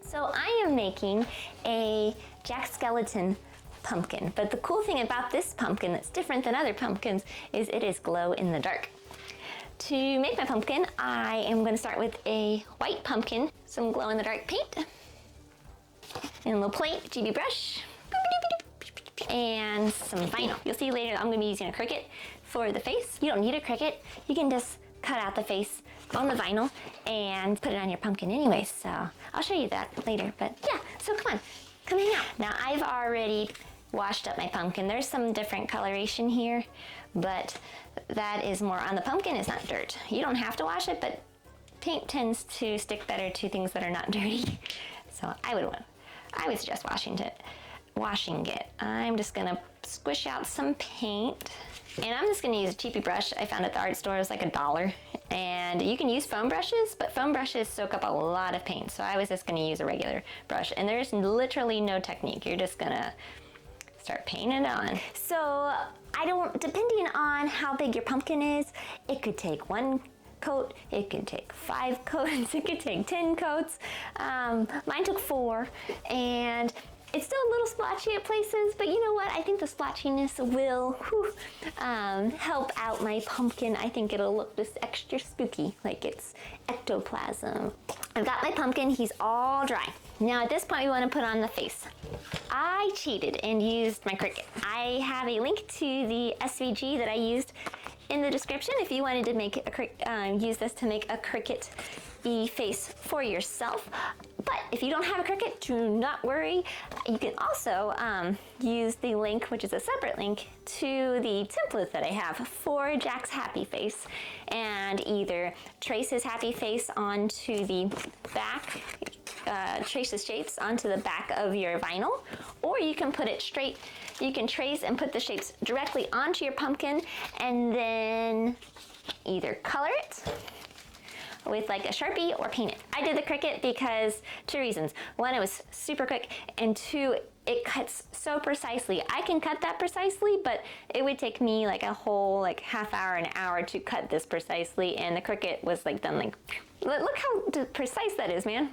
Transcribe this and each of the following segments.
So I am making a Jack Skellington pumpkin, but the cool thing about this pumpkin that's different than other pumpkins is it is glow in the dark. To make my pumpkin, I am going to start with a white pumpkin, some glow in the dark paint, and a little plate, GB brush, and some vinyl. You'll see later I'm going to be using a Cricut for the face. You don't need a Cricut, you can just cut out the face on the vinyl and put it on your pumpkin anyway, so I'll show you that later. But yeah, so come hang out. Now I've already washed up my pumpkin. There's some different coloration here, but that is more on the pumpkin. It's not dirt. You don't have to wash it, but paint tends to stick better to things that are not dirty. So I would suggest washing it. I'm just gonna squish out some paint, and I'm just gonna use a cheapy brush I found at the art store. It was like $1. And you can use foam brushes, but foam brushes soak up a lot of paint. So I was just gonna use a regular brush, and there's literally no technique. You're just gonna start painting it on. So depending on how big your pumpkin is, it could take 1 coat, it could take 5 coats, it could take 10 coats. Mine took 4, and it's still a little splotchy at places, but you know what? I think the splotchiness will help out my pumpkin. I think it'll look just extra spooky, like it's ectoplasm. I've got my pumpkin, he's all dry. Now at this point we want to put on the face. I cheated and used my Cricut. I have a link to the SVG that I used in the description if you wanted to make use this to make a Cricut face for yourself. But if you don't have a Cricut, do not worry. You can also use the link, which is a separate link, to the template that I have for Jack's happy face, and either trace his happy face onto the back, trace the shapes onto the back of your vinyl, or you can put it straight. You can trace and put the shapes directly onto your pumpkin, and then either color it with like a Sharpie or paint it. I did the Cricut because 2 reasons. 1, it was super quick, and 2, it cuts so precisely. I can cut that precisely, but it would take me like a whole half hour, an hour to cut this precisely, and the Cricut was done look how precise that is, man.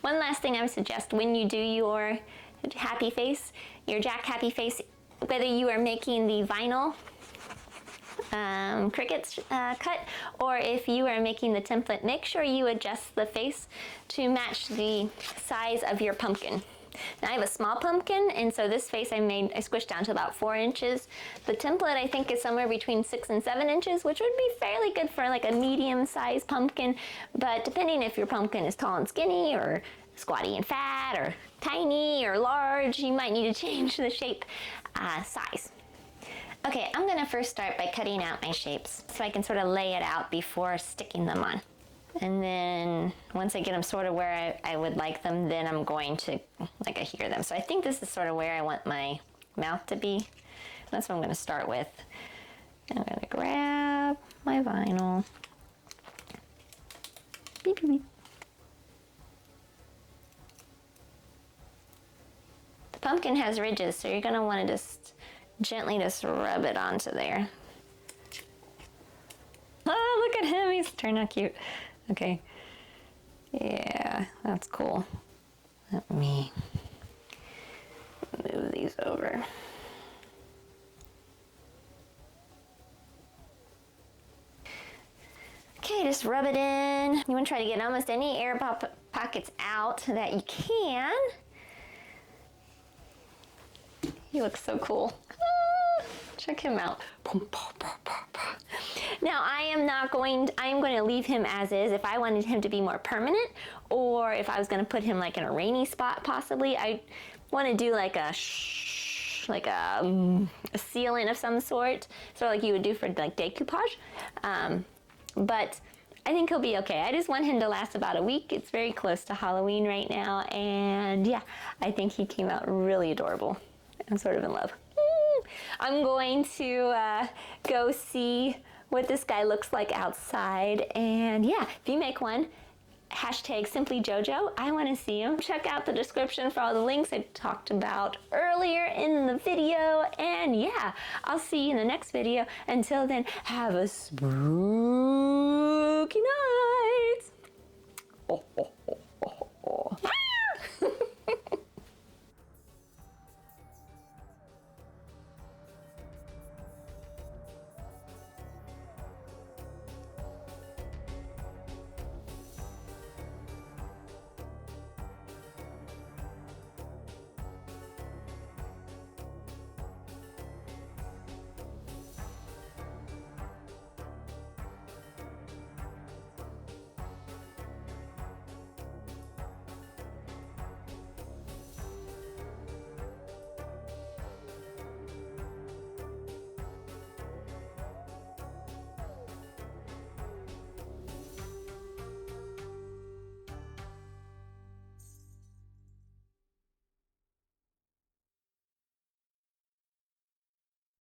One last thing I would suggest when you do your happy face, your Jack happy face, whether you are making the vinyl Cricut cut, or if you are making the template, make sure you adjust the face to match the size of your pumpkin. Now I have a small pumpkin, and so this face I squished down to about 4 inches. The template I think is somewhere between 6 and 7 inches, which would be fairly good for a medium-sized pumpkin, but depending if your pumpkin is tall and skinny, or squatty and fat, or tiny or large, you might need to change the shape size. Okay, I'm gonna first start by cutting out my shapes so I can sort of lay it out before sticking them on. And then once I get them sort of where I would like them, then I'm going to adhere them. So I think this is sort of where I want my mouth to be. That's what I'm gonna start with. And I'm gonna grab my vinyl. Beep, beep, beep. The pumpkin has ridges, so you're gonna wanna gently rub it onto there. Oh, look at him, he's turned out cute. Okay, yeah, that's cool. Let me move these over. Okay, just rub it in. You want to try to get almost any air pockets out that you can. He looks so cool. Check him out. Now I am going to leave him as is. If I wanted him to be more permanent, or if I was going to put him in a rainy spot possibly, I want to do a sealant of some sort like you would do for decoupage. But I think he'll be okay. I just want him to last about a week. It's very close to Halloween right now, and yeah, I think he came out really adorable. I'm sort of in love. I'm going to go see what this guy looks like outside, and yeah, if you make one, #SimplyJojo. I want to see him. Check out the description for all the links I talked about earlier in the video, and yeah, I'll see you in the next video. Until then, have a spooky night. Oh, oh.